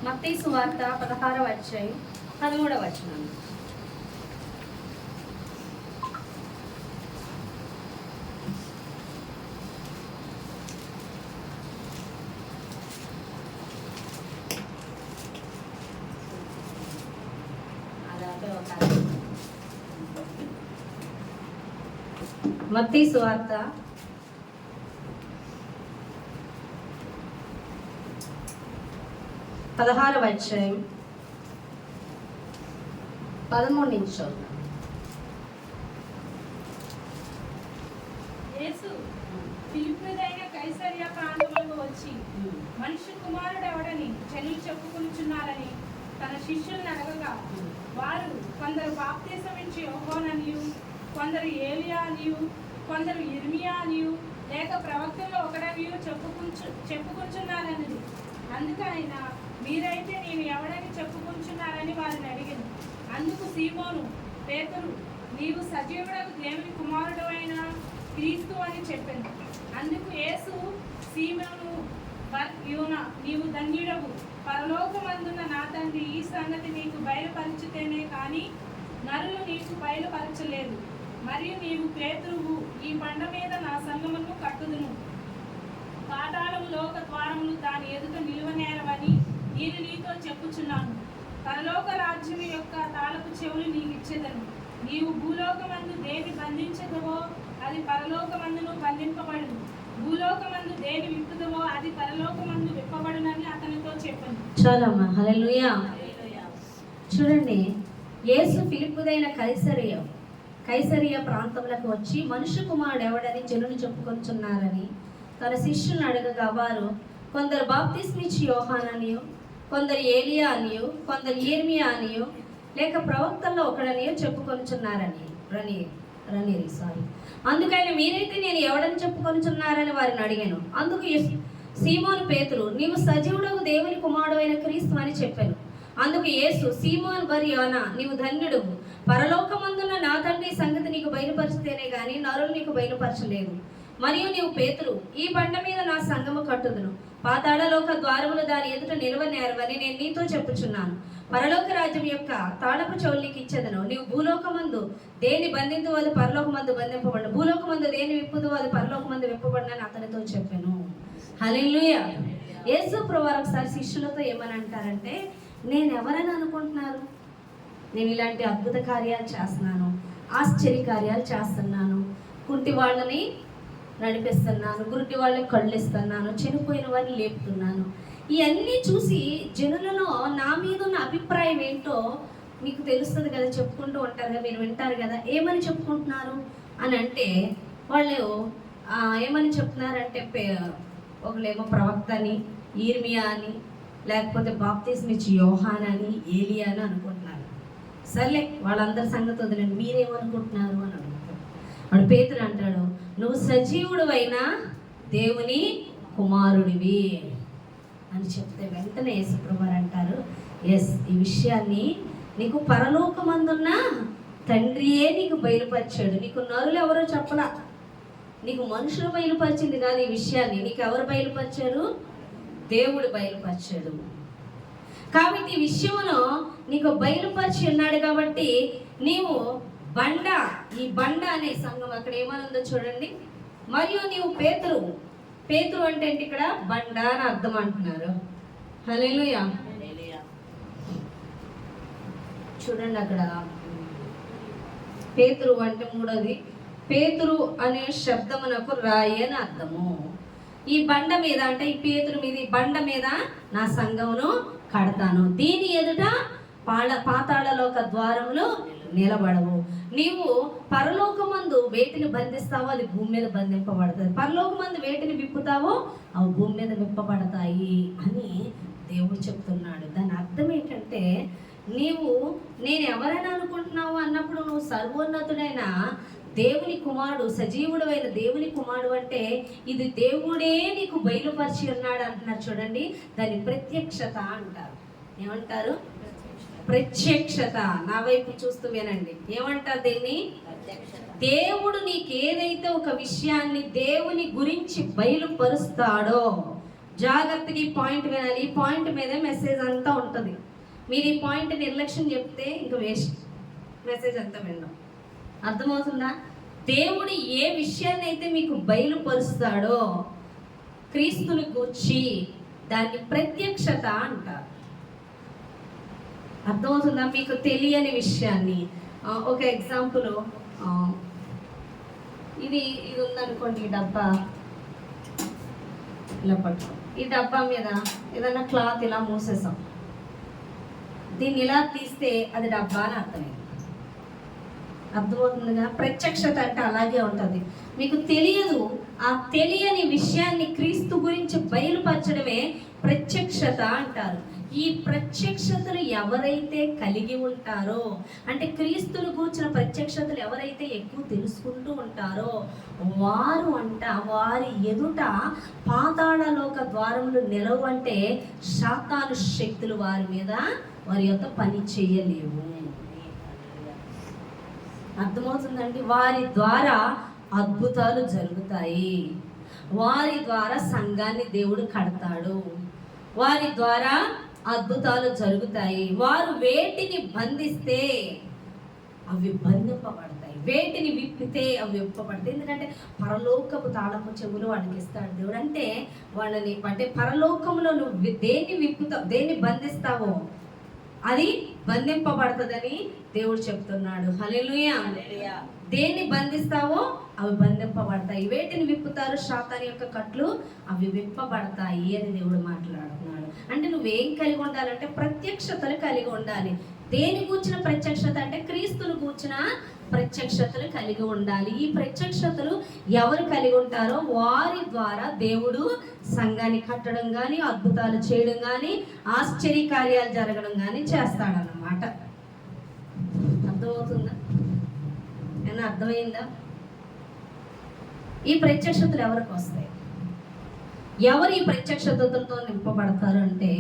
మత్తయి సువార్త 16వ అధ్యాయం 13వ వచనం. మత్తయి సువార్త 16వ అధ్యాయం 13 నుంచి చదువుతాం. యేసు ఫిలిప్పీయుడైన కైసరియా ప్రాంతములకు వచ్చి మనిషి కుమారుడు ఎవడని జనులు చెప్పుకొనుచున్నారని తన శిష్యులను అడగగా, వారు కొందరు బాప్తిసం ఇచ్చి యోహాననియు, కొందరు ఏలియా అనియు, కొందరు ఇర్మియా అనియు, లేక ప్రవక్తల్లో ఒకడనియు చెప్పుకుంటున్నారని. అందుకు ఆయన, మీరైతే నేను ఎవడని చెప్పుకుంటున్నారని వారిని అడిగాను. అందుకు సీమోను పేతురు, నీవు సజీవుడకు దేవుని కుమారుడు అయిన క్రీస్తు అని చెప్పాను. అందుకు యేసు, సీమోను యోనా, నీవు ధన్యుడవు, పరలోకమందున్న నా తండ్రి ఈ సంగతి నీకు బయలుపరిచితేనే కానీ నరులు నీకు బయలుపరచలేదు. మరియు నీవు పేతురువు, ఈ బండ మీద నా సంగమును కట్టుదును, పాతాళము లోక ద్వారములు దాని ఎదుట నిలువనేరవని నేను నీతో చెప్పుచున్నాను. పరలోక రాజ్యం యొక్క తాళపు చెవులు నీకు ఇచ్చేదను. నీవు భూలోకమందు దేని బంధించదవో అది పరలోకమందును బంధింపబడును, భూలోకమందు దేని విప్పుదవో అది పరలోకమందు విప్పబడునని అతనితో చెప్పాను. చాలమ్మా, హల్లెలూయా. చూడండి, యేసు ఫిలిప్పుదైన కైసరియా ప్రాంతములకు వచ్చి మనుష్య కుమారుడు ఎవడని జనులు చెప్పుకొంచున్నారని తన శిష్యులను అడగగా, వారు కొందరు బాప్తిస్మిచ్చి యోహాననియు, కొందరు ఏలియా అనియు, కొందరు ఇర్మియా అనియు, లేక ప్రవక్తల్లో ఒకడనియో చెప్పుకొనుచున్నారని అందుకైనా మీరైతే నేను ఎవడని చెప్పుకొనుచున్నారని వారిని అడిగాను. అందుకు సీమోను పేతురు, నీవు సజీవుడకు దేవుని కుమారుడు అయిన క్రీస్తు అని చెప్పాను. అందుకు యేసు, సీమోను యోనా, నీవు ధన్యుడు, పరలోకమందున్న నా తండ్రి సంగతి నీకు బయలుపరిచితేనే గాని నరులు నీకు బయలుపరచలేదు. మరియు నీవు పేతురు, ఈ బండ మీద నా సంగము కట్టుదును, పాతాళలోక ద్వారములు దాని ఎదుట నిలవనేరవని నేను నీతో చెప్పుచున్నాను. పరలోక రాజ్యం యొక్క తాళపు చెవులు నీకు ఇచ్చేదను. నీవు భూలోకమందు దేని బంధించు అది పరలోకమందు బంధింపబడు, భూలోకమందు దేని విప్పుదు అది పరలోకమందు విప్పబడినని అతనితో చెప్పాను. హల్లెలూయా. యేసు ప్రభువారు ఒకసారి శిష్యులతో ఏమని అంటారంటే, నేను ఎవరని అనుకుంటున్నారు? నేను ఇలాంటి అద్భుత కార్యాలు చేస్తున్నాను, ఆశ్చర్య కార్యాలు చేస్తున్నాను, కుంటి వాళ్ళని నడిపిస్తున్నాను, గురుటి వాళ్ళని కళ్ళు ఇస్తున్నాను, చనిపోయిన వారిని లేపుతున్నాను. ఇవన్నీ చూసి జనులలో నా మీద ఉన్న అభిప్రాయం ఏంటో మీకు తెలుస్తుంది కదా, చెప్పుకుంటూ ఉంటారు కదా, మీరు వింటారు కదా. ఏమని చెప్పుకుంటున్నారు అని అంటే, వాళ్ళు ఏమని చెప్తున్నారంటే, ఒకళ్ళేమో ప్రవక్త అని, ఇర్మియా అని, లేకపోతే బాప్తిస్మిచ్చి యోహాన్ అని, ఏలియా అని అనుకుంటున్నారు. సర్లే, వాళ్ళందరి సంగతి వదిలేండి, మీరేమనుకుంటున్నారు అని అడుగుతారు. వాడు పేతురు అంటాడు, నువ్వు సజీవుడు అయిన దేవుని కుమారుడివి అని చెప్తే వెంటనే యేసుప్రభువారు అంటారు, ఎస్, ఈ విషయాన్ని నీకు పరలోకమందున్న తండ్రియే నీకు బయలుపరిచాడు. నీకు నరులు ఎవరో చెప్పలా, నీకు మనుషులు బయలుపరిచింది కాదు. ఈ విషయాన్ని నీకు ఎవరు బయలుపరిచారు? దేవుడు బయలుపరిచాడు. కాబట్టి ఈ విషయంలో నీకు బయలుపరిచి ఉన్నాడు. కాబట్టి నీవు బండ, ఈ బండ అనే సంఘం అక్కడ ఏమనుందో చూడండి. మరియు నీవు పేతురు అంటే ఏంటి? ఇక్కడ బండ అని అర్థం అంటున్నారు. హల్లెలూయా. చూడండి, అక్కడ పేతురు అంటే మూడోది, పేతురు అనే శబ్దమునకు రాయి అని అర్థము. ఈ బండ మీద అంటే ఈ పేతురు మీద, ఈ బండ మీద నా సంఘమును కడతాను, దీని ఎదుట పాతాళలోక ద్వారములు నిలబడవు. నీవు పరలోకమందు వేటిని బంధిస్తావో అది భూమి మీద బంధింపబడుతుంది, పరలోకమందు వేటిని విప్పుతావో అవి భూమి మీద విప్పబడతాయి అని దేవుడు చెప్తున్నాడు. దాని అర్థం ఏంటంటే, నేను ఎవరైనా అనుకుంటున్నావు అన్నప్పుడు నువ్వు సర్వోన్నతుడైన దేవుని కుమారుడు, సజీవుడు అయిన దేవుని కుమారుడు అంటే ఇది దేవుడే నీకు బయలుపరిచి ఉన్నాడు అంటున్నారు. చూడండి, దాని ప్రత్యక్షత అంటారు. ఏమంటారు? ప్రత్యక్షత. నా వైపు చూస్తూ వినండి, ఏమంటారు దీన్ని? దేవుడు నీకు ఏదైతే ఒక విషయాన్ని దేవుని గురించి బయలుపరుస్తాడో, జాగ్రత్తగా ఈ పాయింట్ వినాలి. ఈ పాయింట్ మీదే మెసేజ్ అంతా ఉంటుంది. మీరు ఈ పాయింట్ నిర్లక్ష్యం చెప్తే ఇంకా వేస్ట్, మెసేజ్ అంతా వినడం. అర్థమవుతుందా? దేవుడు ఏ విషయాన్ని అయితే మీకు బయలుపరుస్తాడో క్రీస్తుని గూర్చి దాన్ని ప్రత్యక్షత అంటారు. అర్థమవుతుందా? మీకు తెలియని విషయాన్ని ఒక ఎగ్జాంపుల్, ఇది ఉందనుకోండి, ఈ డబ్బా ఇలా పట్టుకో. ఈ డబ్బా మీద ఏదైనా క్లాత్ ఇలా మూసేసాం, దీన్ని ఇలా తీస్తే అది డబ్బా అని అర్థమైంది. అర్థమవుతుందిగా? ప్రత్యక్షత అంటే అలాగే ఉంటుంది. మీకు తెలియదు, ఆ తెలియని విషయాన్ని క్రీస్తు గురించి బయలుపరచడమే ప్రత్యక్షత అంటారు. ఈ ప్రత్యక్షతలు ఎవరైతే కలిగి ఉంటారో, అంటే క్రీస్తును కూర్చున్న ప్రత్యక్షతలు ఎవరైతే ఎక్కువ తెలుసుకుంటూ ఉంటారో వారి ఎదుట పాతాళలోక ద్వారములు నిలవు, అంటే సాతాను శక్తులు వారి మీద వారి యొక్క పని చేయలేవు. అర్థమవుతుందండి? వారి ద్వారా అద్భుతాలు జరుగుతాయి. వారి ద్వారా సంఘాన్ని దేవుడు కడతాడు. వారి ద్వారా అద్భుతాలు జరుగుతాయి. వారు వేటిని బంధిస్తే అవి బంధింపబడతాయి, వేటిని విప్పితే అవి విప్పబడతాయి. ఎందుకంటే పరలోకపు తాళపు చెవులు వాడికి ఇస్తాడు దేవుడు. అంటే వాళ్ళని, అంటే పరలోకంలో నువ్వు దేన్ని విప్పుతావు, దేన్ని బంధిస్తావో అది బంధింపబడుతుందని దేవుడు చెప్తున్నాడు. హల్లెలూయా. దేన్ని బంధిస్తావో అవి బంధింపబడతాయి, వేటిని విప్పుతారు సాతాను యొక్క కట్లు అవి విప్పబడతాయి అని దేవుడు మాట్లాడుతున్నాడు. అంటే నువ్వేం కలిగి ఉండాలంటే ప్రత్యక్షతలు కలిగి ఉండాలి. దేని కూర్చిన ప్రత్యక్షత అంటే క్రీస్తును కూర్చిన ప్రత్యక్షతలు కలిగి ఉండాలి. ఈ ప్రత్యక్షతలు ఎవరు కలిగి ఉంటారో వారి ద్వారా దేవుడు సంఘాన్ని కట్టడం కానీ, అద్భుతాలు చేయడం కానీ, ఆశ్చర్య కార్యాలు జరగడం కానీ చేస్తాడన్నమాట. అర్థమవుతుందా? ఏమన్నా అర్థమైందా? ఈ ప్రత్యక్షతలు ఎవరికి వస్తాయి? ఎవరు ఈ ప్రత్యక్షతలతో నింపబడతారు అంటే,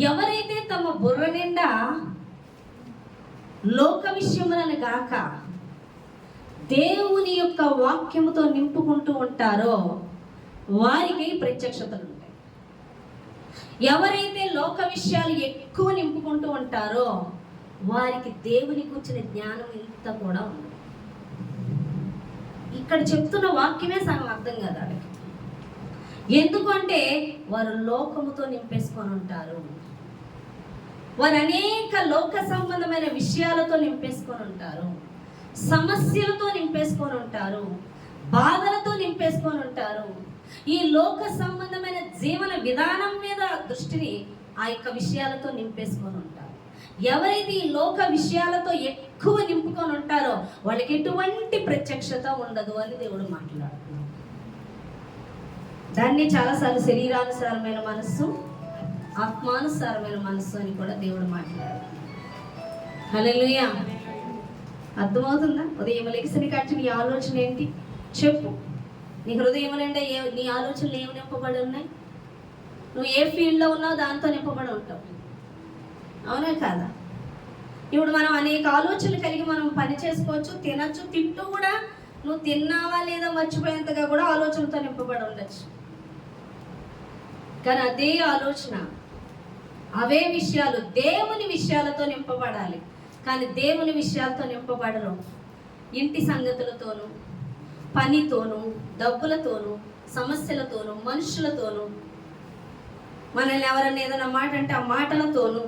ఎవరైతే తమ బుర్ర నిండా లోక విషయములను గాక దేవుని యొక్క వాక్యముతో నింపుకుంటూ ఉంటారో వారికి ప్రత్యక్షతలు ఉంటాయి. ఎవరైతే లోక విషయాలు ఎక్కువ నింపుకుంటూ ఉంటారో వారికి దేవుని కూర్చిన జ్ఞానం ఇంత కూడా ఉంది. ఇక్కడ చెప్తున్న వాక్యమే సగం అర్థం కదా వాళ్ళకి. ఎందుకంటే వారు లోకముతో నింపేసుకొని ఉంటారు. వారు అనేక లోక సంబంధమైన విషయాలతో నింపేసుకొని ఉంటారు, సమస్యలతో నింపేసుకొని ఉంటారు, బాధలతో నింపేసుకొని ఉంటారు. ఈ లోక సంబంధమైన జీవన విధానం మీద దృష్టిని ఆ యొక్క విషయాలతో నింపేసుకొని ఉంటారు. ఎవరైతే ఈ లోక విషయాలతో ఎక్కువ నింపుకొని ఉంటారో వాళ్ళకి ఎటువంటి ప్రత్యక్షత ఉండదు అని దేవుడు మాట్లాడుతున్నాడు. దాన్ని చాలాసార్లు శరీరానుసారమైన మనస్సు, ఆత్మానుసారమైన మనస్సు అని కూడా దేవుడు మాట్లాడారు. హల్లెలూయా. అర్థమవుతుందా? ఉదయం లెగిసిన కాచి నీ ఆలోచన ఏంటి చెప్పు. నీ హృదయం నిండా నీ ఆలోచనలు ఏమి నింపబడి ఉన్నాయి? నువ్వు ఏ ఫీల్డ్లో ఉన్నావు దాంతో నింపబడి ఉంటావు. అవునా కాదా? ఇప్పుడు మనం అనేక ఆలోచనలు కలిగి మనం పని చేసుకోవచ్చు, తినచ్చు, తింటూ కూడా నువ్వు తిన్నావా లేదా మర్చిపోయేంతగా కూడా ఆలోచనతో నింపబడి ఉండొచ్చు. కానీ అదే ఆలోచన, అవే విషయాలు దేవుని విషయాలతో నింపబడాలి. కానీ దేవుని విషయాలతో నింపబడరు. ఇంటి సంగతులతోనూ, పనితోనూ, డబ్బులతోనూ, సమస్యలతోనూ, మనుషులతోనూ, మనల్ని ఎవరన్నా ఏదైనా మాట అంటే ఆ మాటలతోనూ,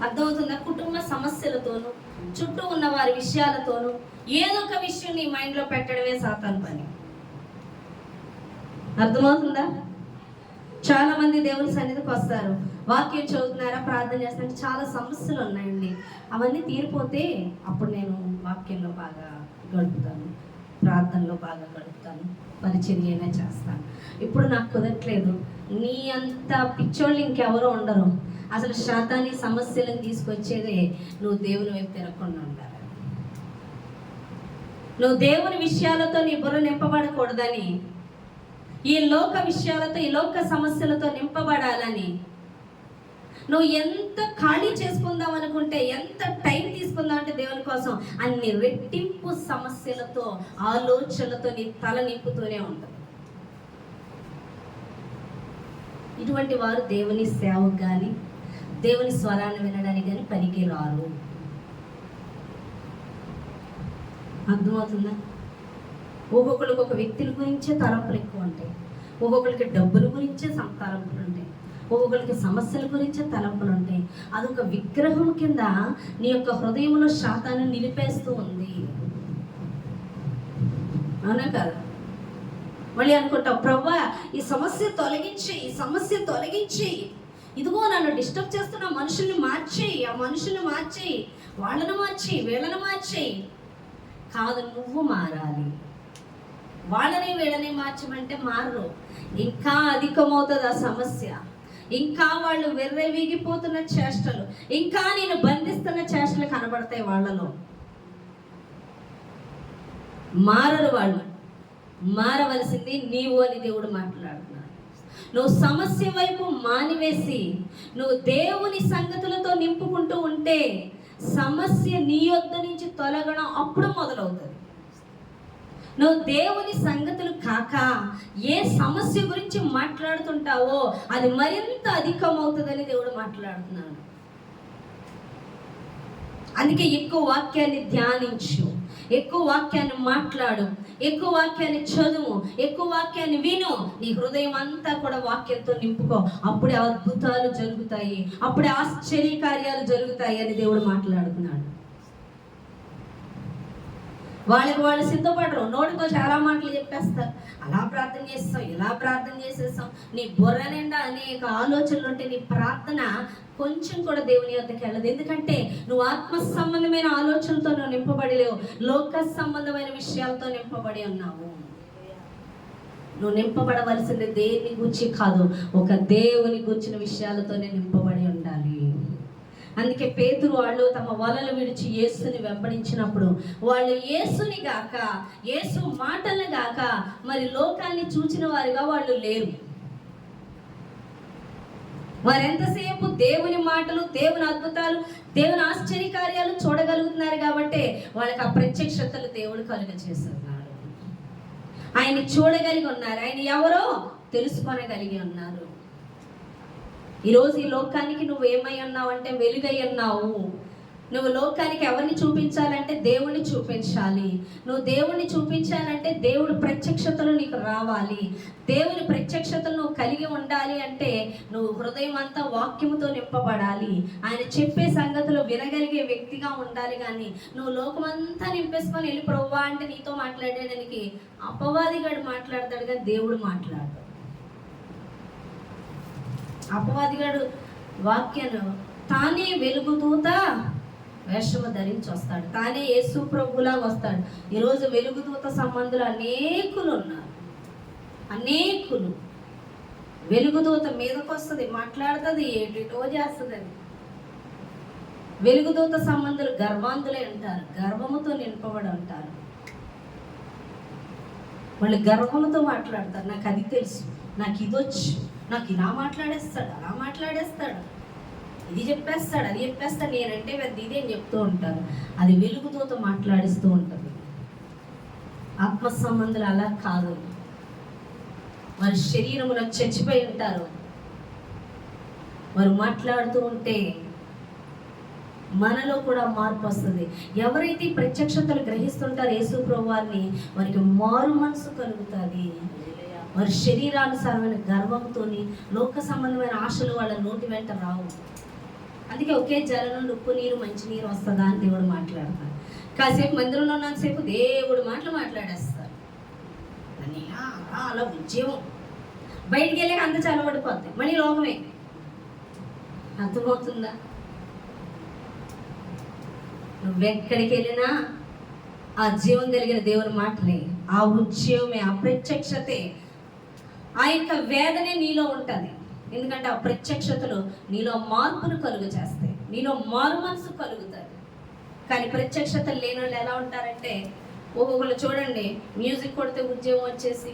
అర్థమవుతుందా? కుటుంబ సమస్యలతోనూ, చుట్టూ ఉన్న వారి విషయాలతోనూ ఏదో ఒక విషయం నీ మైండ్లో పెట్టడమే సాతాను పని. అర్థమవుతుందా? చాలా మంది దేవుని సన్నిధికి వస్తారు, వాక్యం చదువుతున్నారా, ప్రార్థన చేస్తున్నారు, చాలా సమస్యలు ఉన్నాయండి, అవన్నీ తీరిపోతే అప్పుడు నేను వాక్యంలో బాగా గడుపుతాను, ప్రార్థనలో బాగా గడుపుతాను, పరిచర్యనే చేస్తాను. ఇప్పుడు నాకు కుదరట్లేదు. నీ అంత పిచ్చోళ్ళు ఇంకెవరో ఉండరు. అసలు శాతాన్ని సమస్యలను తీసుకొచ్చేదే నువ్వు దేవుని వైపు తిరగకుండా ఉండాలి. నువ్వు దేవుని విషయాలతో నీ బుర్ర నింపబడకూడదని, ఈ లోక విషయాలతో, ఈ లోక సమస్యలతో నింపబడాలని నువ్వు ఎంత ఖాళీ చేసుకుందాం అనుకుంటే, ఎంత టైం తీసుకుందాం అంటే దేవుని కోసం అన్ని రెట్టింపు సమస్యలతో, ఆలోచనలతో నీ తల నింపుతూనే ఉంటుంది. ఇటువంటి వారు దేవుని సేవకు కానీ దేవుని స్వరాన్ని వినడానికి కానీ పనికి రారు. అర్థమవుతుందా? ఒక్కొక్కరికి ఒక వ్యక్తుల గురించే తలంపులు ఎక్కువ ఉంటాయి, ఒక్కొక్కరికి డబ్బుల గురించే తలంపులు ఉంటాయి, ఒక్కొక్కరికి సమస్యల గురించే తలంపులు ఉంటాయి. అదొక విగ్రహం కింద నీ యొక్క హృదయంలో శాతాన్ని నిలిపేస్తూ ఉంది. అవునా కదా? మళ్ళీ అనుకుంటావు, ప్రభువా ఈ సమస్య తొలగించి, ఈ సమస్య తొలగించి, ఇదిగో నన్ను డిస్టర్బ్ చేస్తున్న మనుషుల్ని మార్చేయి, ఆ మనుషుల్ని మార్చేయి, వాళ్ళను మార్చేయి, వీళ్ళని మార్చేయి. కాదు, నువ్వు మారాలి. వాళ్ళని వీళ్ళని మార్చమంటే మారరు. ఇంకా అధికమవుతుంది ఆ సమస్య, ఇంకా వాళ్ళు వెర్రెవిగిపోతున్న చేష్టలు, ఇంకా నేను బంధిస్తున్న చేష్టలు కనబడతాయి వాళ్ళలో. మారరు వాళ్ళు. మారవలసింది నీవు అని దేవుడు మాట్లాడుతున్నాడు. నువ్వు సమస్య వైపు మానివేసి నువ్వు దేవుని సంగతులతో నింపుకుంటూ ఉంటే సమస్య నీ యొద్ద నుంచి తొలగడం అప్పుడు మొదలవుతుంది. నువ్వు దేవుని సంగతులు కాక ఏ సమస్య గురించి మాట్లాడుతుంటావో అది మరింత అధికమవుతుందని దేవుడు మాట్లాడుతున్నాడు. అందుకే ఎక్కువ వాక్యాన్ని ధ్యానించు, ఎక్కువ వాక్యాన్ని మాట్లాడు, ఎక్కువ వాక్యాన్ని చదువు, ఎక్కువ వాక్యాన్ని విను. నీ హృదయం అంతా కూడా వాక్యంతో నింపుకో. అప్పుడే అద్భుతాలు జరుగుతాయి, అప్పుడే ఆశ్చర్య కార్యాలు జరుగుతాయి అని దేవుడు మాట్లాడుతున్నాడు. వాళ్ళకి వాళ్ళు సిద్ధపడరు, నోటితో చాలా మాటలు చెప్పేస్తారు. అలా ప్రార్థన చేస్తాం, ఇలా ప్రార్థన చేసేస్తాం. నీ బుర్ర నిండా అనేక ఆలోచనలు ఉంటే నీ ప్రార్థన కొంచెం కూడా దేవుని వద్దకు వెళ్ళదు. ఎందుకంటే నువ్వు ఆత్మ సంబంధమైన ఆలోచనలతో నువ్వు నింపబడి లేవు, లోక సంబంధమైన విషయాలతో నింపబడి ఉన్నావు. నువ్వు నింపబడవలసింది దేని గురించి కాదు, ఒక దేవుని గురించిన విషయాలతోనే నింపబడి ఉండాలి. అందుకే పేతురు వాళ్ళు తమ వలలు విడిచి యేసుని వెంబడించినప్పుడు వాళ్ళు యేసుని గాక, యేసు మాటలను గాక మరి లోకాన్ని చూచిన వారిగా వాళ్ళు లేరు. వారెంతసేపు దేవుని మాటలు, దేవుని అద్భుతాలు, దేవుని ఆశ్చర్యకార్యాలు చూడగలుగుతున్నారు కాబట్టి వాళ్ళకి ఆ ప్రత్యక్షతలు దేవుడు కలుగ చేస్తున్నారు. ఆయన్ని చూడగలిగి ఉన్నారు, ఆయన ఎవరో తెలుసుకొనగలిగి ఉన్నారు. ఈరోజు ఈ లోకానికి నువ్వు ఏమై ఉన్నావు అంటే వెలుగై ఉన్నావు. నువ్వు లోకానికి ఎవరిని చూపించాలంటే దేవుణ్ణి చూపించాలి. నువ్వు దేవుణ్ణి చూపించాలంటే దేవుడు ప్రత్యక్షతలు నీకు రావాలి. దేవుని ప్రత్యక్షతలు నువ్వు కలిగి ఉండాలి అంటే నువ్వు హృదయం అంతా వాక్యముతో నింపబడాలి. ఆయన చెప్పే సంగతులు వినగలిగే వ్యక్తిగా ఉండాలి. కానీ నువ్వు లోకమంతా నింపేసుకొని వెళ్ళి ప్రభువా అంటే నీతో మాట్లాడడానికి అపవాదిగాడు మాట్లాడతాడు, కానీ దేవుడు మాట్లాడు. అపవాదిగాడు వాక్యాన్ని తానే వెలుగుదూత వేషము ధరించి వస్తాడు, తానే యేసు ప్రభులా వస్తాడు. ఈరోజు వెలుగుదూత సంబంధులు అనేకులు ఉన్నారు, అనేకులు. వెలుగుదూత మీదకి వస్తుంది, మాట్లాడుతుంది, ఏటో చేస్తుంది. అది వెలుగుదూత సంబంధులు గర్వాంధులే ఉంటారు, గర్వముతో నింపబడి ఉంటారు. వాళ్ళు గర్వముతో మాట్లాడతారు, నాకు అది తెలుసు, నాకు ఇది వచ్చు, నాకు ఇలా మాట్లాడేస్తాడు, అలా మాట్లాడేస్తాడు, ఇది చెప్పేస్తాడు, అది చెప్పేస్తాడు, నేనంటే పెద్ద ఇది అని చెప్తూ ఉంటారు. అది వెలుగుతో మాట్లాడిస్తూ ఉంటుంది. ఆత్మ సంబంధాలు అలా కాదు. వారి శరీరములో చచ్చిపోయి ఉంటారు. వారు మాట్లాడుతూ ఉంటే మనలో కూడా మార్పు వస్తుంది. ఎవరైతే ప్రత్యక్షతలు గ్రహిస్తుంటారో యేసు ప్రభువాన్ని, వారికి మారు మనసు కలుగుతుంది. వారి శరీరానుసారమైన గర్వంతో లోక సంబంధమైన ఆశలు వాళ్ళ నోటి వెంట రావు. అందుకే ఒకే జల నుండి ఉప్పు నీరు మంచి నీరు వస్తుందా అని దేవుడు మాట్లాడతారు. కాసేపు మందిరంలో ఉన్నంతసేపు దేవుడు మాటలు మాట్లాడేస్తారు. అని అలా ఉద్యోగం బయటికి వెళ్ళాక అంత చల్లబడిపోద్ది, మళ్ళీ లోకమే. అర్థమవుతుందా? నువ్వెక్కడికి వెళ్ళినా ఆ జీవం కలిగిన దేవుని మాటలే, ఆ ఉద్యోగమే, ఆ ప్రత్యక్షతే, ఆ యొక్క వేదనే నీలో ఉంటుంది. ఎందుకంటే ఆ ప్రత్యక్షతలు నీలో మార్పును కలుగు చేస్తాయి, నీలో మారు మనసు కలుగుతాయి. కానీ ప్రత్యక్షతలు లేని వాళ్ళు ఎలా ఉంటారంటే, ఒక్కొక్కరు చూడండి, మ్యూజిక్ కొడితే ఉద్యోగం వచ్చేసి,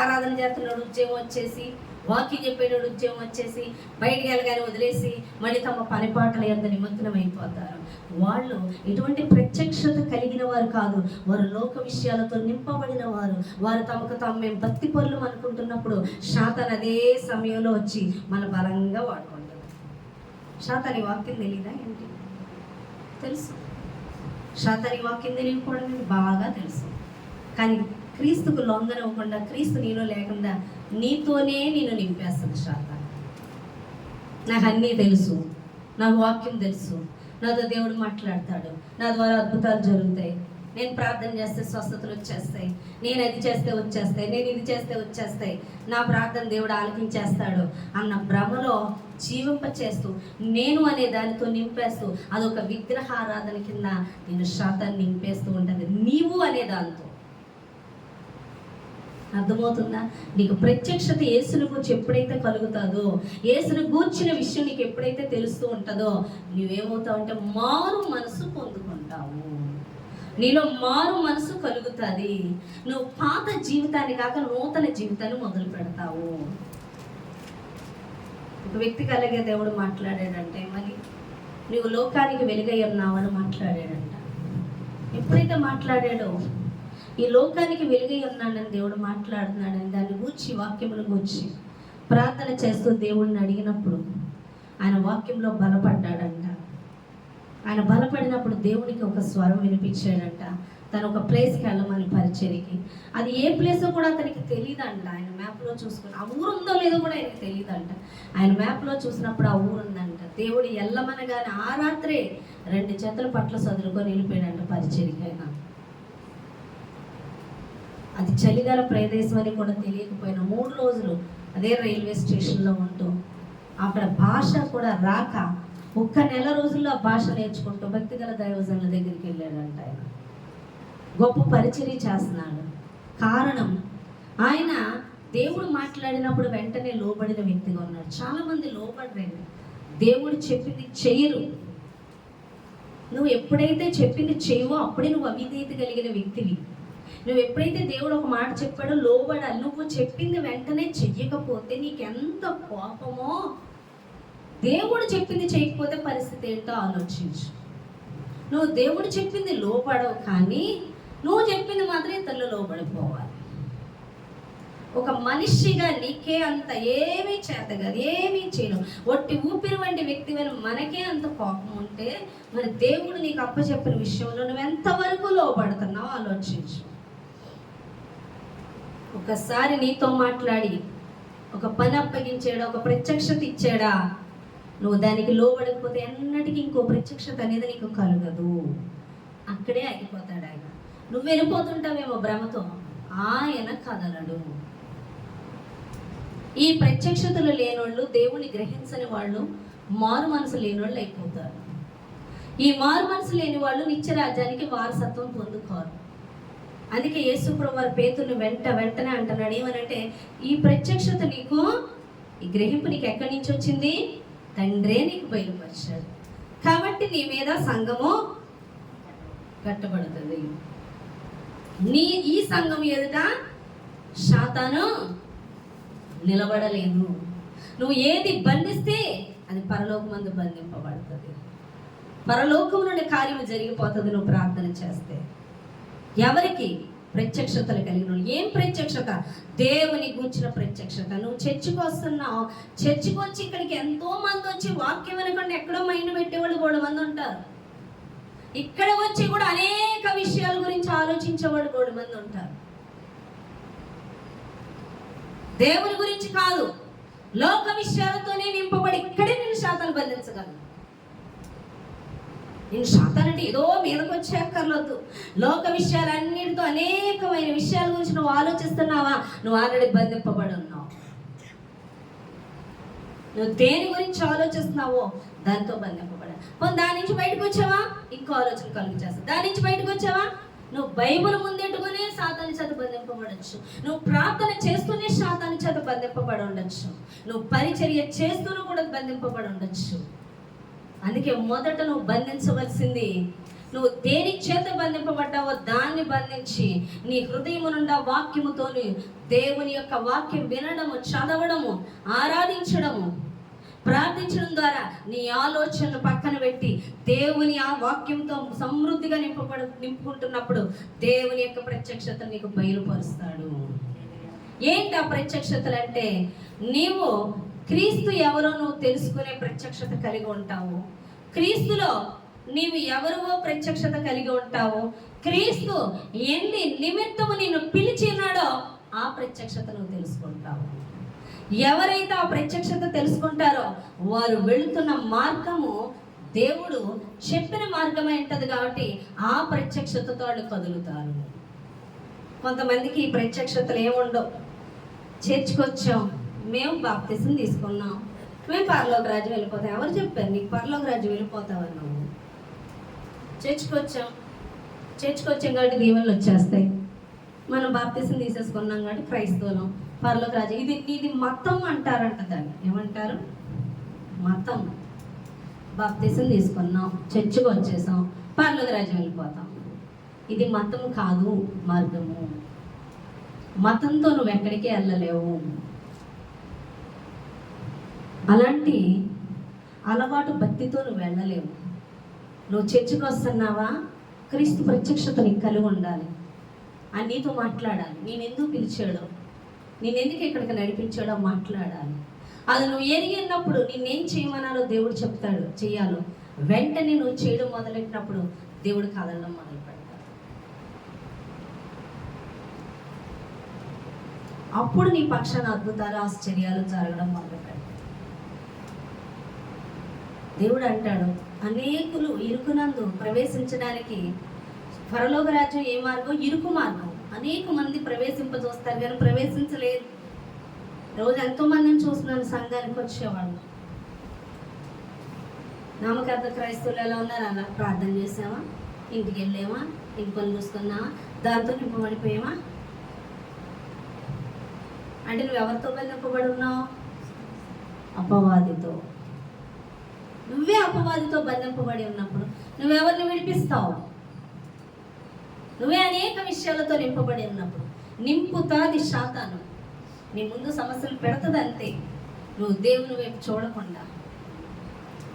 ఆరాధన చేస్తున్నాడు ఉద్యోగం వచ్చేసి, వాకింగ్ చెప్పేటోడు ఉద్యోగం వచ్చేసి, బయటికి వెళ్ళగానే వదిలేసి మళ్ళీ తమ పనిపాటల యందు నిమగ్నం అయిపోతారు. వాళ్ళు ఎటువంటి ప్రత్యక్షత కలిగిన వారు కాదు, వారు లోక విషయాలతో నింపబడిన వారు. వారు తమకు తాము మేము భక్తి పనులు అనుకుంటున్నప్పుడు శాతాన్ అదే సమయంలో వచ్చి మన బలంగా వాడుకుంటారు. శాతాని వాక్యం తెలీదా ఏంటి? తెలుసు. శాతాని వాక్యం తెలియకపోవడం బాగా తెలుసు. కానీ క్రీస్తుకు లొంగనివ్వకుండా, క్రీస్తు నీలో లేకుండా నీతోనే నేను నింపేస్తాను శాతాన్ని. నాకు అన్నీ తెలుసు, నాకు వాక్యం తెలుసు, నాతో దేవుడు మాట్లాడతాడు, నా ద్వారా అద్భుతాలు జరుగుతాయి, నేను ప్రార్థన చేస్తే స్వస్థతలు వచ్చేస్తాయి, నేను అది చేస్తే వచ్చేస్తాయి, నేను ఇది చేస్తే వచ్చేస్తాయి, నా ప్రార్థన దేవుడు ఆలకించేస్తాడు అన్న భ్రమలో జీవింప చేస్తూ, నేను అనే దానితో నింపేస్తూ, అదొక విగ్రహారాధన కింద నేను శాతాన్ని నింపేస్తూ ఉంటుంది నీవు అనే దాంతో. అర్థమవుతుందా? నీకు ప్రత్యక్షత యేసుని గురించి ఎప్పుడైతే కలుగుతుందో, యేసుని గూర్చిన విషయం నీకు ఎప్పుడైతే తెలుస్తూ ఉంటుందో, నువ్వేమవుతావు అంటే మారు మనసు పొందుకుంటావు. నీలో మారు మనసు కలుగుతుంది. నువ్వు పాత జీవితాన్ని కాక నూతన జీవితాన్ని మొదలు పెడతావు. ఒక వ్యక్తికి అలాగే దేవుడు మాట్లాడాడంటే, మరి నువ్వు లోకానికి వెలుగై ఉన్నావని మాట్లాడాడంట. ఎప్పుడైతే మాట్లాడాడో, ఈ లోకానికి వెలుగై ఉన్నాడని దేవుడు మాట్లాడుతున్నాడని దాన్ని గూర్చి, వాక్యమును గూర్చి ప్రార్థన చేస్తూ దేవుడిని అడిగినప్పుడు ఆయన వాక్యంలో బలపడ్డాడంట. ఆయన బలపడినప్పుడు దేవునికి ఒక స్వరం వినిపించాడంట. తను ఒక ప్లేస్కి వెళ్ళమని పరిచర్యకి. అది ఏ ప్లేసో కూడా అతనికి తెలియదంట. ఆయన మ్యాప్లో చూసుకుని ఆ ఊరు ఉందో లేదో కూడా ఆయనకి తెలియదంట. ఆయన మ్యాప్లో చూసినప్పుడు ఆ ఊరు ఉందంట. దేవుడు ఎల్లమనగానే ఆ రాత్రే 2 చేతుల పట్ల చదువుకొని వెళ్ళిపోయాడంట పరిచర్యకి. అయినా అది చలిగాల ప్రదేశం అని కూడా తెలియకపోయినా 3 రోజులు అదే రైల్వే స్టేషన్లో ఉంటూ అక్కడ భాష కూడా రాక 1 నెల రోజుల్లో ఆ భాష నేర్చుకుంటూ భక్తిగల దైవజనుల దగ్గరికి వెళ్ళాడంట. ఆయన గొప్ప పరిచర్య చేస్తున్నాడు. కారణం, ఆయన దేవుడు మాట్లాడినప్పుడు వెంటనే లోబడిన వ్యక్తిగా ఉన్నాడు. చాలామంది లోబడరండి, దేవుడు చెప్పింది చెయ్యరు. నువ్వు ఎప్పుడైతే చెప్పింది చేయవో అప్పుడే నువ్వు అవిధేయత కలిగిన వ్యక్తివి. నువ్వు ఎప్పుడైతే దేవుడు ఒక మాట చెప్పాడో లోబడాలి. నువ్వు చెప్పింది వెంటనే చెయ్యకపోతే నీకెంత కోపమో. దేవుడు చెప్పింది చేయకపోతే పరిస్థితి ఏంటో ఆలోచించు. నువ్వు దేవుడు చెప్పింది లోబడవు, కానీ నువ్వు చెప్పింది మాత్రం ఇతరులు లోబడిపోవాలి. ఒక మనిషిగా నీకే అంత ఏమీ చేత కాదు, ఏమీ చేయను, ఒట్టి ఊపిరి వంటి వ్యక్తి మీద మనకే అంత కోపం ఉంటే మరి దేవుడు నీకు అప్పచెప్పిన విషయంలో నువ్వు ఎంతవరకు లోబడుతున్నావు ఆలోచించు. ఒకసారి నీతో మాట్లాడి ఒక పని అప్పగించాడా, ఒక ప్రత్యక్షత ఇచ్చాడా, నువ్వు దానికి లోబడకపోతే ఎన్నటికీ ఇంకో ప్రత్యక్షత అనేది నీకు కలగదు. అక్కడే ఆగిపోతాడు ఆయన. నువ్వు వెళ్ళిపోతుంటావేమో భ్రమతో, ఆయన కదలడు. ఈ ప్రత్యక్షతలు లేనోళ్ళు, దేవుని గ్రహించని వాళ్ళు మారు మనసు లేనోళ్ళు అయిపోతారు. ఈ మారు మనసు లేని వాళ్ళు నిత్య రాజ్యానికి వారసత్వం పొందుకోరు. అందుకే యేసుప్రభువు వారి పేతురుని వెంటనే అంటున్నాడు. ఏమనంటే, ఈ ప్రత్యక్షత నీకు, ఈ గ్రహింపు నీకు ఎక్కడి నుంచి వచ్చింది? తండ్రే నీకు బయలుపరిచాడు. కాబట్టి నీ మీద సంఘము కట్టబడుతుంది. ఈ సంఘం ఎదుట శాతాను నిలబడలేదు. నువ్వు ఏది బంధిస్తే అది పరలోకమందు బంధింపబడుతుంది. పరలోకం నుండి కార్యము జరిగిపోతుంది నువ్వు ప్రార్థన చేస్తే. ఎవరికి? ప్రత్యక్షతలు కలిగిన. ఏం ప్రత్యక్షత? దేవుని గూర్చిన ప్రత్యక్షత. నువ్వు చర్చికి వస్తున్నావు, చర్చికి వచ్చి ఇక్కడికి ఎంతో మంది వచ్చి వాక్యం వినకుండా ఎక్కడో మైండ్ పెట్టేవాళ్ళు 3 మంది ఉంటారు. ఇక్కడ వచ్చి కూడా అనేక విషయాల గురించి ఆలోచించేవాళ్ళు 3 మంది ఉంటారు. దేవుని గురించి కాదు, లోక విషయాలతోనే నింపబడి ఇక్కడే నేను శాతాన్ని బంధించగలను. నేను శాతానంటే ఏదో మీదకి వచ్చేక్కర్లేదు. లోక విషయాలన్నిటితో అనేకమైన విషయాల గురించి నువ్వు ఆలోచిస్తున్నావా? నువ్వు ఆల్రెడీ బంధింపబడి ఉన్నావు. నువ్వు దేని గురించి ఆలోచిస్తున్నావో దాంతో బంధింపబడ. దాని నుంచి బయటకు వచ్చావా? ఇంకో ఆలోచన కలుగు చేస్తా. దాని నుంచి బయటకు వచ్చావా? నువ్వు బైబిల్ ముందెట్టుకునే శాతాన్ని చేత బంధింపబడచ్చు. నువ్వు ప్రార్థన చేస్తూనే శాతాన్ని చేత బంధింపబడి ఉండొచ్చు. నువ్వు పరిచర్య చేస్తూనే కూడా బంధింపబడి ఉండొచ్చు. అందుకే మొదట నువ్వు బంధించవలసింది నువ్వు దేని చేత బంధింపబడ్డావో దాన్ని బంధించి నీ హృదయము నుండి వాక్యముతో దేవుని యొక్క వాక్యం వినడము, చదవడము, ఆరాధించడము, ప్రార్థించడం ద్వారా నీ ఆలోచనలు పక్కన పెట్టి దేవుని ఆ వాక్యంతో సమృద్ధిగా నింపుకుంటున్నప్పుడు దేవుని యొక్క ప్రత్యక్షత నీకు బయలుపరుస్తాడు. ఏంటి ఆ ప్రత్యక్షతలు అంటే, నీవు క్రీస్తు ఎవరో నువ్వు తెలుసుకునే ప్రత్యక్షత కలిగి ఉంటావు. క్రీస్తులో నీవు ఎవరో ప్రత్యక్షత కలిగి ఉంటావు. క్రీస్తు ఎన్ని నిమిత్తము నిన్ను పిలిచినాడో ఆ ప్రత్యక్షత నువ్వు తెలుసుకుంటావు. ఎవరైతే ఆ ప్రత్యక్షత తెలుసుకుంటారో వారు వెళుతున్న మార్గము దేవుడు చెప్పిన మార్గమే ఉంటది కాబట్టి ఆ ప్రత్యక్షతతో వాళ్ళు కదులుతారు. కొంతమందికి ఈ ప్రత్యక్షతలు ఏముండవు. చర్చికి వచ్చాం, మేము బాప్తిసం తీసుకున్నాం, మేము పరలోక రాజ్యం వెళ్ళిపోతాం. ఎవరు చెప్పారు నీకు పరలోక రాజ్యం వెళ్ళిపోతావని? నువ్వు చర్చికి వచ్చాం కాబట్టి దీవెనలు వచ్చేస్తాయి. మనం బాప్తిసం తీసేసుకున్నాం కాబట్టి క్రైస్తవులం, పరలోక రాజ్యం. ఇది మతం అంటారంట. దాన్ని ఏమంటారు? మతం. బాప్తిసం తీసుకున్నాం, చర్చికి వచ్చేసాం, పరలోక రాజ్యం వెళ్ళిపోతాం. ఇది మతం కాదు, మార్గము. మతంతో నువ్వు ఎక్కడికి వెళ్ళలేవు. అలాంటి అలవాటు భక్తితో నువ్వు వెళ్ళలేవు. నువ్వు చర్చికి వస్తున్నావా, క్రీస్తు ప్రత్యక్షత నీకు కలిగి ఉండాలి. ఆయన నీతో మాట్లాడాలి. నేను ఎందుకు పిలిచాడో, నేను ఎందుకు ఇక్కడికి నడిపించాడో మాట్లాడాలి. అది నువ్వు ఎరిగినప్పుడు నిన్నేం చేయమన్నారో దేవుడు చెప్తాడు, చెయ్యాలో. వెంటనే నువ్వు చేయడం మొదలెట్టినప్పుడు దేవుడు కదలడం మొదలు పెడతాడు. అప్పుడు నీ పక్షాన అద్భుతాలు, ఆశ్చర్యాలు జరగడం మొదలు పెడతాయి. దేవుడు అంటాడు, అనేకులు ఇరుకునందు ప్రవేశించడానికి పరలోక రాజ్యం ఏ మార్గం? ఇరుకు మార్గం. అనేక మంది ప్రవేశింపజూస్తారు కానీ ప్రవేశించలేదు. రోజు ఎంతో మందిని చూస్తున్నాను సంఘానికి వచ్చేవాళ్ళు. నామకార్థ క్రైస్తవులు ఎలా ఉన్నారు? అలా ప్రార్థన చేసామా, ఇంటికి వెళ్ళామా, ఇంటి పని చూసుకున్నామా, దాంతో నింపబడిపోయామా? అంటే నువ్వు ఎవరితో బంధింపబడి ఉన్నావు? అపవాదితో. నువ్వే అపవాదితో బంధింపబడి ఉన్నప్పుడు నువ్వెవరిని విడిపిస్తావు? నువ్వే అనేక విషయాలతో నింపబడి ఉన్నప్పుడు నింపుతాది శాతాను. నీ ముందు సమస్యలు పెడుతుంది అంతే. నువ్వు దేవుని వైపు చూడకుండా,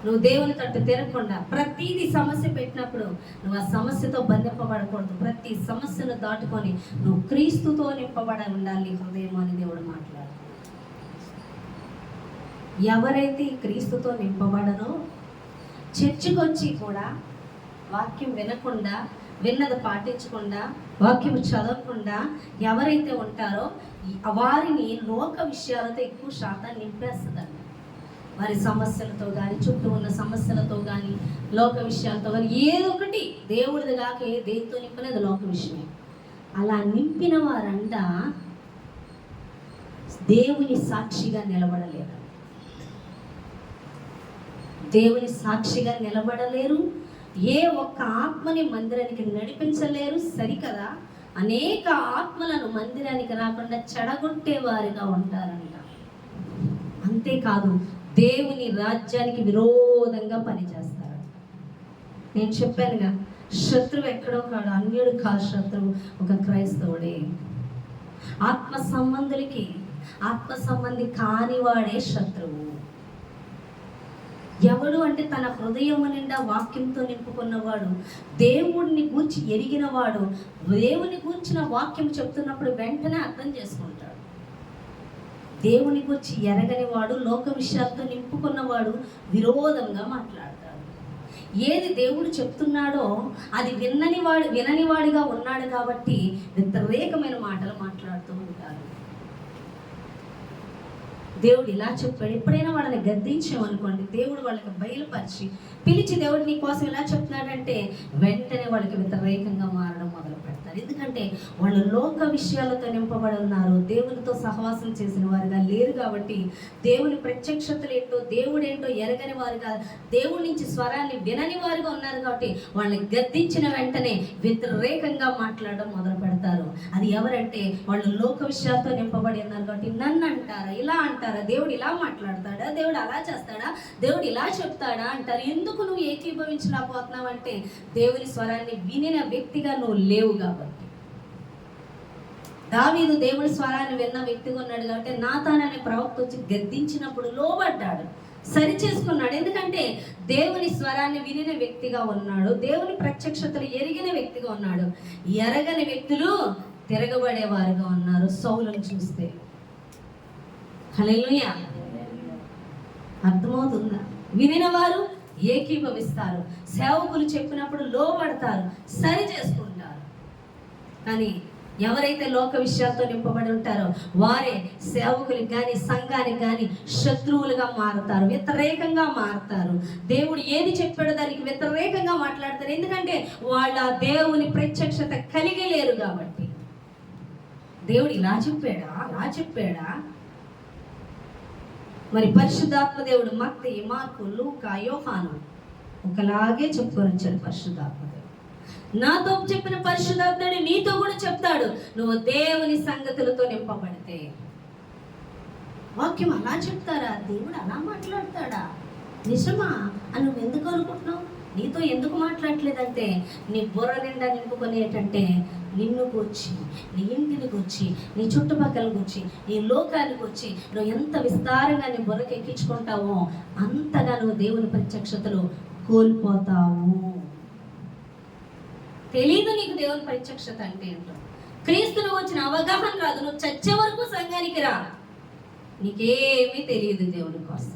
నువ్వు దేవుని తట్టు తిరగకుండా, ప్రతిదీ సమస్య పెట్టినప్పుడు నువ్వు ఆ సమస్యతో బంధింపబడకూడదు. ప్రతి సమస్యను దాటుకొని నువ్వు క్రీస్తుతో నింపబడ ఉండాలి హృదయం అని దేవుడు మాట్లాడు. ఎవరైతే క్రీస్తుతో నింపబడరో, చర్చికి వచ్చి కూడా వాక్యం వినకుండా, విన్నది పాటించకుండా, వాక్యం చదవకుండా ఎవరైతే ఉంటారో వారిని లోక విషయాలతో ఎక్కువ శాతం నింపేస్తుందండి. వారి సమస్యలతో కానీ, చుట్టూ ఉన్న సమస్యలతో కానీ, లోక విషయాలతో కానీ, ఏదో ఒకటి దేవుడిది కాక దేనితో నింపలేదు లోక విషయం. అలా నింపిన వారంట దేవుని సాక్షిగా నిలబడలేరు. దేవుని సాక్షిగా నిలబడలేరు. ఏ ఒక్క ఆత్మని మందిరానికి నడిపించలేరు. సరికదా, అనేక ఆత్మలను మందిరానికి రాకుండా చెడగొట్టే వారిగా ఉంటారంట. అంతేకాదు, దేవుని రాజ్యానికి విరోధంగా పనిచేస్తారు. నేను చెప్పానుగా, శత్రువు ఎక్కడో కాడు, అన్యుడు కాదు శత్రువు, ఒక క్రైస్తవుడే. ఆత్మ సంబంధులకి ఆత్మ సంబంధి కానివాడే శత్రువు. ఎవడు అంటే తన హృదయము నిండా వాక్యంతో నింపుకున్నవాడు, దేవుడిని గూర్చి ఎరిగినవాడు, దేవుని గూర్చిన వాక్యం చెప్తున్నప్పుడు వెంటనే అర్థం చేసుకుంటాడు. దేవుని గూర్చి ఎరగని వాడు, లోక విషయాలతో నింపుకున్నవాడు విరోధంగా మాట్లాడతాడు. ఏది దేవుడు చెప్తున్నాడో అది విననివాడిగా ఉన్నాడు కాబట్టి వ్యతిరేకమైన మాటలు మాట్లాడుతూ ఉంటారు. దేవుడు ఇలా చెప్పాడు. ఎప్పుడైనా వాళ్ళని గద్దించామనుకోండి, దేవుడు వాళ్ళకి బయలుపరిచి పిలిచి, దేవుడు నీ కోసం ఇలా చెప్తున్నాడంటే వెంటనే వాళ్ళకి వ్యతిరేకంగా మారడం మొదలు పెడతారు. ఉన్నారు. ఎందుకంటే వాళ్ళు లోక విషయాలతో నింపబడి ఉన్నారు, దేవునితో సహవాసం చేసిన వారుగా లేరు. కాబట్టి దేవుని ప్రత్యక్షతలు ఏంటో దేవుడేంటో ఎరగని వారుగా, దేవుడి నుంచి స్వరాన్ని వినని వారుగా ఉన్నారు. కాబట్టి వాళ్ళని గద్దించిన వెంటనే వ్యతిరేకంగా మాట్లాడడం మొదలు పెడతారు. అది ఎవరంటే వాళ్ళు లోక విషయాలతో నింపబడి ఉన్నారు. కాబట్టి నన్ను అంటారా, ఇలా అంటారా, దేవుడు ఇలా మాట్లాడతాడా, దేవుడు అలా చేస్తాడా, దేవుడు ఇలా చెప్తాడా అంటారు. ఎందుకు నువ్వు ఏకీభవించలేకపోతున్నావు అంటే దేవుని స్వరాన్ని వినిన వ్యక్తిగా నువ్వు లేవు. కాబట్టి దావీదు దేవుని స్వరాన్ని విన్న వ్యక్తిగా ఉన్నాడు. కాబట్టి నాతాన్ అనే ప్రవక్త వచ్చి గద్దించినప్పుడు లోబడ్డాడు, సరి చేసుకున్నాడు. ఎందుకంటే దేవుని స్వరాన్ని వినిన వ్యక్తిగా ఉన్నాడు, దేవుని ప్రత్యక్షతలు ఎరిగిన వ్యక్తిగా ఉన్నాడు. ఎరగని వ్యక్తులు తిరగబడేవారుగా ఉన్నారు. సౌలును చూస్తే హల్లెలూయా, అర్థమవుతుందా? వినిన వారు ఏకీభవిస్తారు, సేవకులు చెప్పినప్పుడు లోబడతారు, సరి చేసుకుంటారు. కానీ ఎవరైతే లోక విషయాలతో నింపబడి ఉంటారో వారే సేవకులకు కానీ సంఘానికి కానీ శత్రువులుగా మారుతారు, వ్యతిరేకంగా మారుతారు. దేవుడు ఏది చెప్పాడో దానికి వ్యతిరేకంగా మాట్లాడతారు. ఎందుకంటే వాళ్ళ దేవుని ప్రత్యక్షత కలిగి లేరు. కాబట్టి దేవుడు ఇలా చెప్పాడా, అలా చెప్పాడా? మరి పరిశుద్ధాత్మ దేవుడు మత్తయి, మార్కు, లూకా, యోహాను ఒకలాగే చెప్పుకొని వచ్చాడు. పరిశుద్ధాత్మ దేవుడు నాతో చెప్పిన పరిశుద్ధాత్ముడు నీతో కూడా చెప్తాడు. నువ్వు దేవుని సంగతులతో నింపబడితే. వాక్యం అలా చెప్తారా? దేవుడు అలా మాట్లాడతాడా? నిజమా అని నువ్వు ఎందుకు అనుకుంటున్నావు? నీతో ఎందుకు మాట్లాడలేదంటే నీ బుర్ర నిండా నింపుకునేటంటే నిన్నుకు వచ్చి, నీ ఇంటికి వచ్చి, నీ చుట్టుపక్కలకు వచ్చి, నీ లోకానికి వచ్చి నువ్వు ఎంత విస్తారంగా నీ బుర్రకి ఎక్కించుకుంటావో అంతగా నువ్వు దేవుని ప్రత్యక్షతలు కోల్పోతావు. తెలీదు నీకు దేవుని ప్రత్యక్షత అంటే ఏంటో. క్రీస్తును వచ్చిన అవగాహన రాదు. నువ్వు చచ్చే వరకు సంఘానికి రా, నీకేమీ తెలియదు దేవుని కోసం.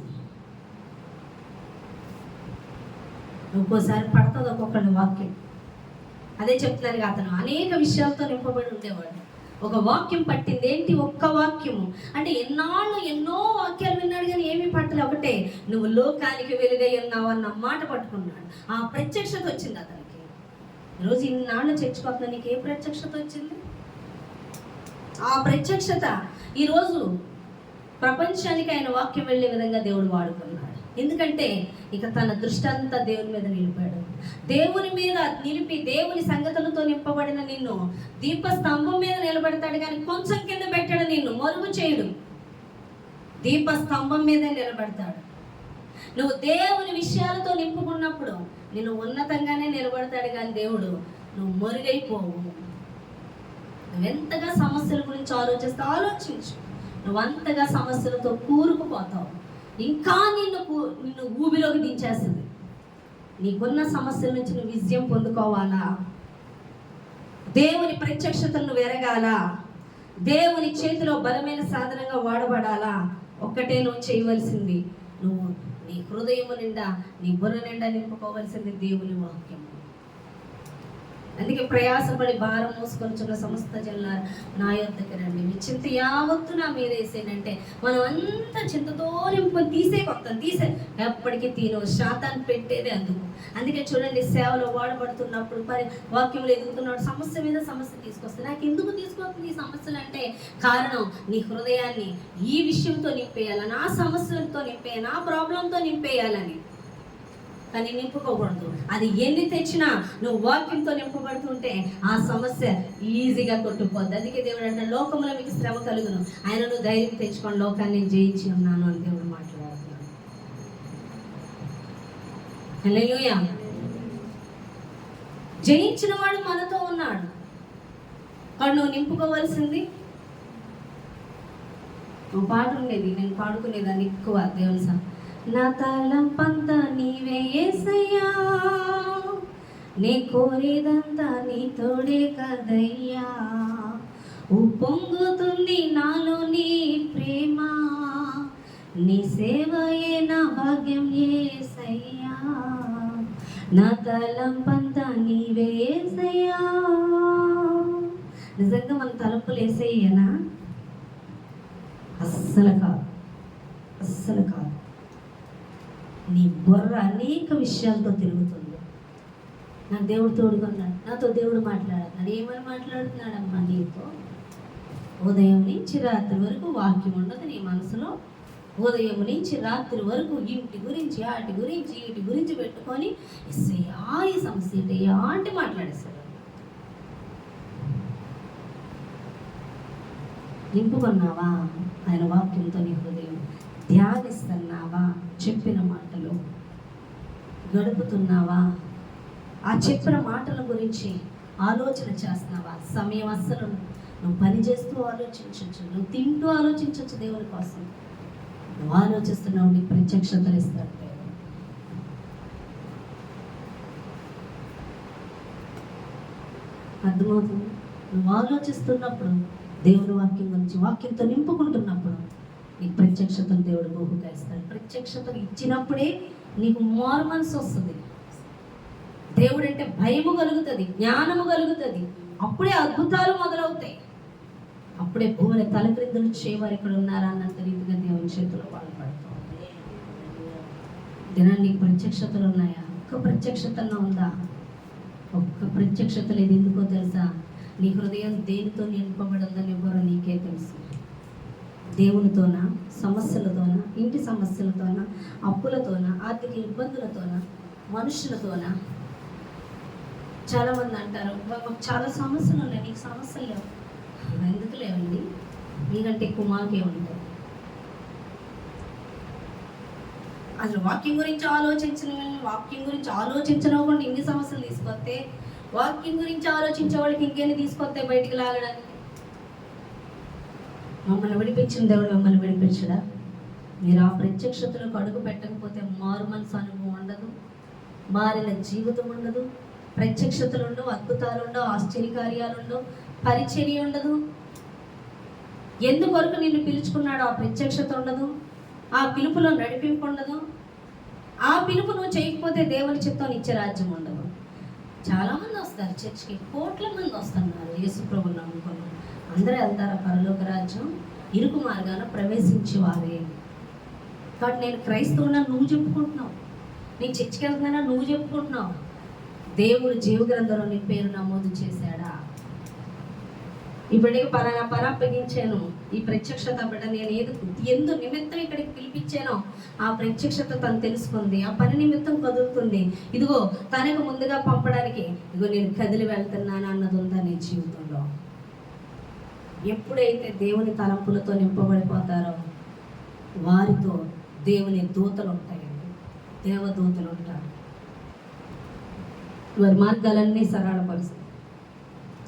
ఒక్కోసారి పడుతుంది ఒక్కొక్కళ్ళ వాక్యం. అదే చెప్తున్నారు, అతను అనేక విషయాలతో నింపబడి ఉండేవాడు. ఒక వాక్యం పట్టింది. ఏంటి? ఒక్క వాక్యము. అంటే ఎన్నో వాక్యాలు విన్నాడు కానీ ఏమీ పట్టలే. ఒకటే, నువ్వు లోకానికి వెలుగై ఉన్నావు అన్న మాట పట్టుకున్నాడు. ఆ ప్రత్యక్షత వచ్చింది అతనికి. ఈరోజు ఇన్నాళ్ళు చర్చకొస్తున్నా, నీకు ఏ ప్రత్యక్షత వచ్చింది? ఆ ప్రత్యక్షత ఈరోజు ప్రపంచానికి ఆయన వాక్యం వెళ్ళే విధంగా దేవుడు వాడుకున్నాడు. ఎందుకంటే ఇక తన దృష్టి అంతా దేవుని మీద నిలిపాడు. దేవుని మీద నిలిపి దేవుని సంగతులతో నింపబడిన నిన్ను దీపస్తంభం మీద నిలబెడతాడు కానీ కొంచెం కింద పెట్టాడు, నిన్ను మరుగు చేయడు. దీపస్తంభం మీద నిలబెడతాడు. నువ్వు దేవుని విషయాలతో నింపుకున్నప్పుడు నిన్ను ఉన్నతంగానే నిలబడతాడు కానీ దేవుడు నువ్వు మరుగైపోవు. నువ్వెంతగా సమస్యల గురించి ఆలోచించు, నువ్వంతగా సమస్యలతో కూరుకుపోతావు. ఇంకా నిన్ను ఊబిలోకి దించేస్తుంది. నీకున్న సమస్యల నుంచి నువ్వు విజయం పొందుకోవాలా, దేవుని ప్రత్యక్షతను నువ్వు ఎరగాల, దేవుని చేతిలో బలమైన సాధనంగా వాడబడాలా, ఒక్కటే నువ్వు చేయవలసింది. నువ్వు నీ హృదయము నిండా, నీ బుర్ర నిండా నింపుకోవలసింది దేవుని వాక్యం. అందుకే ప్రయాసపడి భారం మోసుకొనిచున్న సమస్త జనులారా నా యొద్దకు రండి, మీ చింత యావత్తు నా మీద వేసేనంటే మనం అంతా చింతతో నింపుకొని తీసే ఎప్పటికీ శాతాన్ని పెట్టేదే అందుకు. అందుకే చూడండి, సేవలో వాడబడుతున్నప్పుడు వాక్యంలో ఎదుగుతున్నాడు, సమస్య మీద సమస్య తీసుకొస్తుంది. నాకు ఎందుకు తీసుకొస్తుంది ఈ సమస్యలు అంటే కారణం నీ హృదయాన్ని ఈ విషయంతో నింపేయాలి, నా సమస్యలతో నింపేయాలి, నా ప్రాబ్లంతో నింపేయాలని. కానీ నింపుకోకూడదు. అది ఎన్ని తెచ్చినా నువ్వు వాక్యంతో నింపబడుతుంటే ఆ సమస్య ఈజీగా కొట్టుకుపోద్ది. అందుకే దేవుడు అంటే లోకంలో మీకు శ్రమ కలుగును, ఆయనను ధైర్యం తెచ్చుకొని లోకాన్ని జయించి ఉన్నాను అని దేవుడు మాట్లాడుతున్నాడు. హల్లెలూయా. జయించిన వాడు మనతో ఉన్నాడు. వాడు నువ్వు నింపుకోవాల్సింది. నువ్వు పాట ఉండేది, నేను పాడుకునేదాన్ని ఎక్కువ దేవుని సా. నా తలంపంతా నీవే యేసయ్యా, నీ కోరేదంతా నీ తోడే కదయ్యా, ఉప్పొంగుతుంది నాలో నీ ప్రేమ, నీ సేవయే నా భాగ్యం యేసయ్యా, నా తలంపంతా నీవే యేసయ్యా. నిజంగా మన తలంపులు యేసయ్యనా? అస్సలు కాదు, అస్సలు కాదు. నీ బుర్ర అనేక విషయాలతో తిరుగుతుంది. నాకు దేవుడు తోడుగా ఉన్నాడు, నాతో దేవుడు మాట్లాడుతున్నాడు. ఏమని మాట్లాడుతున్నాడమ్మా నీతో? ఉదయం నుంచి రాత్రి వరకు వాక్యం ఉండదు నీ మనసులో. ఉదయం నుంచి రాత్రి వరకు ఇంటి గురించి వాటి గురించి వీటి గురించి పెట్టుకొని ఈ సమస్య ఏంటయ్యా అంటే మాట్లాడేస్తాడు. నింపుకున్నావా ఆయన వాక్యంతో నీ హృదయం? ధ్యానిస్తున్నావా చెప్పిన మాటలు? గడుపుతున్నావా? ఆ చెప్పిన మాటల గురించి ఆలోచన చేస్తున్నావా? సమయం అస్సలు నువ్వు పని చేస్తూ ఆలోచించవచ్చు, నువ్వు తింటూ ఆలోచించవచ్చు. దేవుని కోసం నువ్వు ఆలోచిస్తున్నావు, నీకు ప్రత్యక్షతలు ఇస్తాడు దేవుడు. అర్థమవుతుంది? నువ్వు ఆలోచిస్తున్నప్పుడు దేవుని వాక్యం గురించి వాక్యంతో నింపుకుంటున్నప్పుడు నీకు ప్రత్యక్షతలు దేవుడు బహుగా ఇస్తాడు. ప్రత్యక్షతలు ఇచ్చినప్పుడే నీకు మారు మనసు వస్తుంది. దేవుడు అంటే భయము కలుగుతుంది, జ్ఞానము కలుగుతుంది. అప్పుడే అద్భుతాలు మొదలవుతాయి. అప్పుడే భూమిని తలక్రిందులు చేయవారు ఇక్కడ ఉన్నారా అన్నంత రీతిగా దేవుని చేతిలో పాల్పడతాం. దినాన్ని నీకు ప్రత్యక్షతలు ఉన్నాయా? ఒక్క ప్రత్యక్షతలో ఉందా? ఒక్క ప్రత్యక్షత లేదు. ఎందుకో తెలుసా? నీ హృదయం దేనితో నింపబడిందని ఎవరో నీకే తెలుసు. దేవునితోనా, సమస్యలతోనా, ఇంటి సమస్యలతోనా, అప్పులతోనా, ఆర్థిక ఇబ్బందులతోనా, మనుషులతోనా? చాలామంది అంటారు మాకు చాలా సమస్యలు ఉన్నాయి. నీకు సమస్యలు లేవు. ఎందుకు లేవండి? మీకంటే ఎక్కువ మాకే ఉంటాయి. అసలు వాక్యం గురించి ఆలోచించనివ్వకుండా ఇన్ని సమస్యలు తీసుకొస్తే, వాక్యం గురించి ఆలోచించే వాళ్ళకి ఇంకెన్ని తీసుకొస్తే బయటికి లాగడానికి? మమ్మల్ని విడిపించిన దేవుడు మిమ్మల్ని విడిపించడా? మీరు ఆ ప్రత్యక్షతలకు అడుగు పెట్టకపోతే మారు మనసు అనుభవం ఉండదు, మారిన జీవితం ఉండదు, ప్రత్యక్షతలు ఉండవు, అద్భుతాలు ఉండవు, ఆశ్చర్యకార్యాలు ఉండవు, పరిచర్య ఉండదు. ఎందుకొరకు నిన్ను పిలుచుకున్నాడు ఆ ప్రత్యక్షత ఉండదు, ఆ పిలుపులో నడిపింపు ఉండదు. ఆ పిలుపు నువ్వు చేయకపోతే దేవుని చిత్తం ఇచ్చే రాజ్యం ఉండదు. చాలామంది వస్తారు చర్చికి, కోట్ల మంది వస్తున్నారు యేసు ప్రభువుని నమ్ముకొని. అందరూ వెళ్తారా పరలోక రాజ్యం? ఇరుకు మార్గాన ప్రవేశించేవారే. కాబట్టి నేను క్రైస్తవున్నా నువ్వు చెప్పుకుంటున్నావు, నేను చర్చికి వెళ్తున్నానా నువ్వు చెప్పుకుంటున్నావు. దేవుడు జీవ గ్రంథంలో నీ పేరు నమోదు చేశాడా? ఇప్పటికి పని అప్పగించాను, ఈ ప్రత్యక్షత బిడ్డ నేను ఎందు నిమిత్తం ఇక్కడికి పిలిపించానో ఆ ప్రత్యక్షత తను తెలుసుకుంది, ఆ పని నిమిత్తం కదులుతుంది. ఇదిగో తనకు ముందుగా పంపడానికి ఇదిగో నేను కదిలి వెళ్తున్నాను అన్నది ఉందా నీ జీవితంలో? ఎప్పుడైతే దేవుని తలంపులతో నింపబడిపోతారో వారితో దేవుని దూతలు ఉంటాయండి, దేవదూతలు ఉంటారు. వారి మార్గాలన్నీ సరళపరుస్తాయి.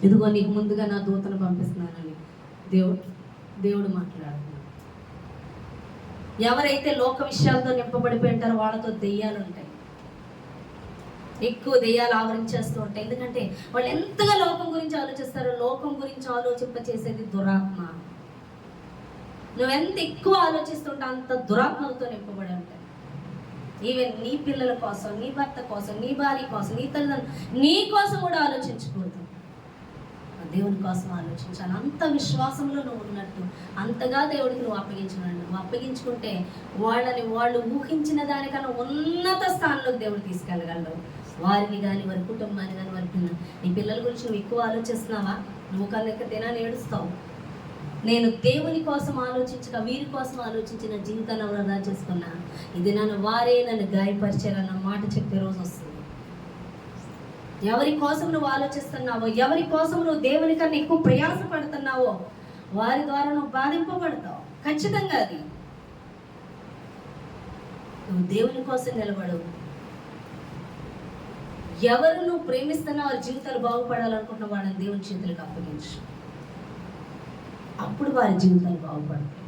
ఇదిగో నీకు ముందుగా నా దూతను పంపిస్తున్నానని దేవుడు మాట్లాడుతున్నాడు. ఎవరైతే లోక విషయాలతో నింపబడిపోయి ఉంటారో వాళ్ళతో దెయ్యాలు ఉంటాయి, ఎక్కువ దెయ్యాలు ఆవరించేస్తూ ఉంటాయి. ఎందుకంటే వాళ్ళు ఎంతగా లోకం గురించి ఆలోచిస్తారో, లోకం గురించి ఆలోచింపచేసేది దురాత్మ. నువ్వెంత ఎక్కువ ఆలోచిస్తుంటే అంత దురాత్మలతో నింపబడి ఉంటాయి. ఈవెన్ నీ పిల్లల కోసం, నీ భర్త కోసం, నీ భార్య కోసం, నీ తల్లిదండ్రులు, నీ కోసం కూడా ఆలోచించకూడదు, దేవుని కోసం ఆలోచించాలి. అంత విశ్వాసంలో నువ్వు ఉన్నట్టు, అంతగా దేవుడికి నువ్వు అప్పగించుకున్నాడు. నువ్వు అప్పగించుకుంటే వాళ్ళని వాళ్ళు ఊహించిన దానికన్నా ఉన్నత స్థానంలోకి దేవుడు తీసుకెళ్ళగలడు. వారిని కానీ, వారి కుటుంబాన్ని కానీ, వారి పిల్లలు, నీ పిల్లల గురించి నువ్వు ఎక్కువ ఆలోచిస్తున్నావా? నువ్వు కనుక దినాన్ని ఏడుస్తావు. నేను దేవుని కోసం ఆలోచించక వీరి కోసం ఆలోచించిన జీవితాన్ని వృధా చేసుకున్నా, ఇది నన్ను వారే నన్ను గాయపరిచారన్న మాట చెప్పే రోజు వస్తుంది. ఎవరి కోసం నువ్వు ఆలోచిస్తున్నావో, ఎవరి కోసం నువ్వు దేవుని కన్నా ఎక్కువ ప్రయాసపడుతున్నావో వారి ద్వారా నువ్వు బాధింపబడతావు ఖచ్చితంగా. అది నువ్వు దేవుని కోసం నిలబడు. ఎవరు నువ్వు ప్రేమిస్తున్నా వారి జీవితాలు బాగుపడాలనుకుంటున్న వాళ్ళని దేవుని చేతులకు అప్పగించు. అప్పుడు వారి జీవితాలు బాగుపడతాయి.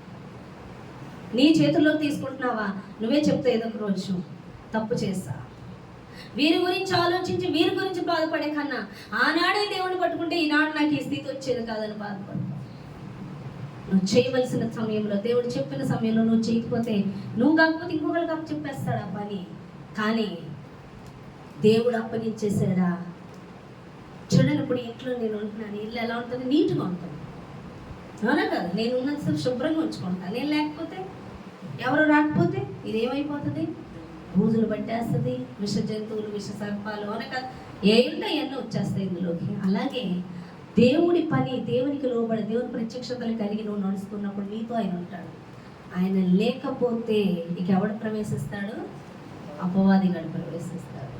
నీ చేతుల్లోకి తీసుకుంటున్నావా? నువ్వే చెప్తా ఏదో ఒక రోజు తప్పు చేస్తా, వీరి గురించి ఆలోచించి వీరి గురించి బాధపడే కన్నా ఆనాడే దేవుని పట్టుకుంటే ఈనాడు నాకు ఈ స్థితి వచ్చేది కాదని బాధపడతావు. నువ్వు చేయవలసిన సమయంలో, దేవుడు చెప్పిన సమయంలో నువ్వు చేయకపోతే, నువ్వు కాకపోతే ఇంకొకరికి అప్పు చెప్పేస్తాడు ఆ పని. కానీ దేవుడు అప్పగించేసాడా? చూడండి, ఇప్పుడు ఇంట్లో నేను ఉంటున్నాను, ఇల్లు ఎలా ఉంటుంది? నీట్గా ఉంటుంది, అవునా కదా? నేను ఉన్నంతసేపు శుభ్రంగా ఉంచుకుంటాను. నేను లేకపోతే, ఎవరు రాకపోతే ఇదేమైపోతుంది? బూజులు పట్టేస్తుంది, విష జంతువులు, విష సర్పాలు, అవునా కదా? ఏ ఉంటాయి అన్నీ వచ్చేస్తాయి ఇందులోకి. అలాగే దేవుడి పని, దేవునికి లోబడి దేవుని ప్రత్యక్షతలు కలిగి నువ్వు నడుస్తున్నప్పుడు నీతో ఆయన ఉంటాడు. ఆయన లేకపోతే ఇక ఎవడు ప్రవేశిస్తాడు? అపవాదిగాడు ప్రవేశిస్తాడు.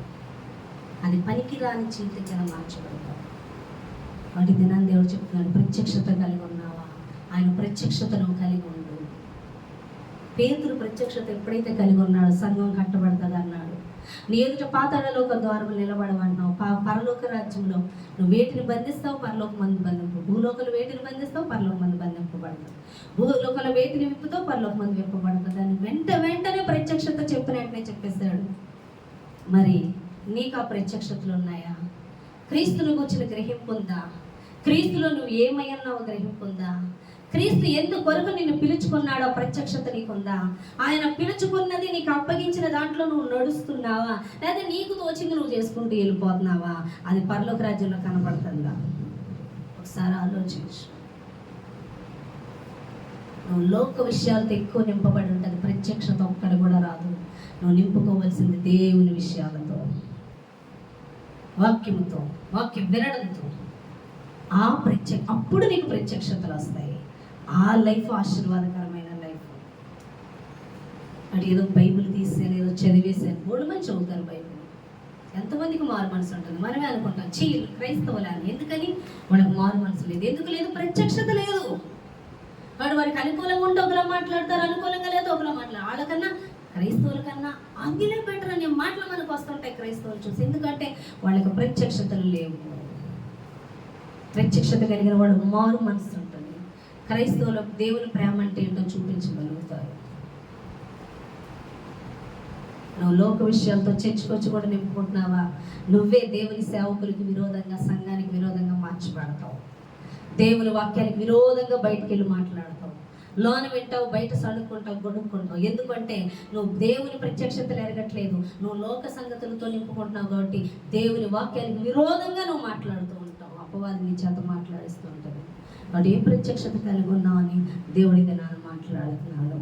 అది పనికి రాని చీటి కింద మార్చబడతాడు. వాటి దినాన్ని దేవుడు చెప్తున్నాడు, ప్రత్యక్షత కలిగి ఉన్నావా? ఆయన ప్రత్యక్షతను కలిగి ఉండు. పేతురు ప్రత్యక్షత ఎప్పుడైతే కలిగి ఉన్నాడో సంఘం కట్టబడుతుంది అన్నాడు. నీ ఎదుట పాతాళలోక ద్వారములు నిలబడమన్నావు. పరలోక రాజ్యంలో నువ్వు వేటిని బంధిస్తావు, పరలోక మంది బంధింపు. భూలోకలు వేటిని బంధిస్తావు, పరలోక మంది బంధింపబడతావు. భూలోకల వేటిని విప్పుతావు, పరలోక మంది విప్పబడతావు. దాన్ని వెంటనే ప్రత్యక్షత చెప్పినట్టునే చెప్పేశాడు. మరి నీకు ఆ ప్రత్యక్షతలు ఉన్నాయా? క్రీస్తును గురించిన గ్రహింపు ఉందా? క్రీస్తులో నువ్వు ఏమై ఉన్నావో గ్రహింపు ఉందా? క్రీస్తు ఎందుకొరకు నిన్ను పిలుచుకున్నాడో ప్రత్యక్షత నీకుందా? ఆయన పిలుచుకున్నది నీకు అప్పగించిన దాంట్లో నువ్వు నడుస్తున్నావా, లేదా నీకు తోచింది నువ్వు చేసుకుంటూ వెళ్ళిపోతున్నావా? అది పరలోక రాజ్యంలో కనబడుతుందా? ఒకసారి ఆలోచించు. నువ్వు లోక విషయాలతో ఎక్కువ నింపబడి ఉంటుంది, ప్రత్యక్షత ఒక్కటి కూడా రాదు. నువ్వు నింపుకోవలసింది దేవుని విషయాలతో, వాక్యముతో, వాక్యం వినడంతో. అప్పుడు నీకు ప్రత్యక్షతలు వస్తాయి. ఆ లైఫ్ ఆశీర్వాదకరమైన లైఫ్. అది ఏదో బైబిల్ తీసేది, ఏదో చదివేసాను. 3 మంది చదువుతారు బైబిల్. ఎంతమందికి మారు మనసు ఉంటుంది? మనమే అనుకుంటాం క్రైస్తవులని. ఎందుకని? వాళ్ళకి మారు మనసు లేదు. ఎందుకు లేదు? ప్రత్యక్షత లేదు. వారికి అనుకూలంగా ఉంటే ఒకలా మాట్లాడతారు, అనుకూలంగా లేదు ఒకలా మాట్లాడారు. వాళ్ళకన్నా క్రైస్తవుల కన్నా అందులో బెటర్ అనే మాటలు మనకు వస్తుంటాయి క్రైస్తవులు చూసి. ఎందుకంటే వాళ్ళకి ప్రత్యక్షతలు లేవు. ప్రత్యక్షత కలిగిన వాడు మారు మనసు ఉంటుంది. క్రైస్తవులకు దేవుని ప్రేమ అంటే ఏంటో చూపించగలుగుతారు. నువ్వు లోక విషయాలతో చర్చకొచ్చి కూడా నింపుకుంటున్నావా? నువ్వే దేవుని సేవకులకి విరోధంగా, సంఘానికి విరోధంగా మార్చబడతావు. దేవుని వాక్యానికి విరోధంగా బయటికి వెళ్ళి మాట్లాడతావు. లోన వింటావు, బయట సడుక్కుంటావు, గొడుక్కుంటావు. ఎందుకంటే నువ్వు దేవుని ప్రత్యక్షతలు ఎరగట్లేదు. నువ్వు లోక సంగతులతో నింపుకుంటున్నావు కాబట్టి దేవుని వాక్యానికి విరోధంగా నువ్వు మాట్లాడుతూ ఉంటావు. అపవాది నీ చేత మాట్లాడిస్తూ ఉంటుంది. వాడు ఏ ప్రత్యక్షత కలిగి ఉన్నావని దేవుడి దినాన్ని మాట్లాడుతున్నాడు.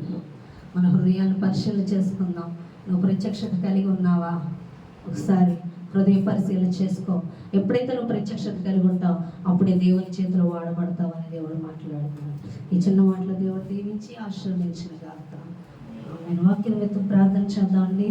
మన హృదయాన్ని పరిశీలన చేసుకుందాం. నువ్వు ప్రత్యక్షత కలిగి ఉన్నావా? ఒకసారి హృదయ పరిశీలన చేసుకో. ఎప్పుడైతే నువ్వు ప్రత్యక్షత కలిగి ఉంటావు, అప్పుడే దేవుని చేతిలో వాడబడతావు అని దేవుడు మాట్లాడుతున్నాడు. ఈ చిన్న మాటలు దేవుడు దీవించి ఆశీర్వదించిన గాక. నేను వాక్యం మీద ప్రార్థన చేద్దామండి.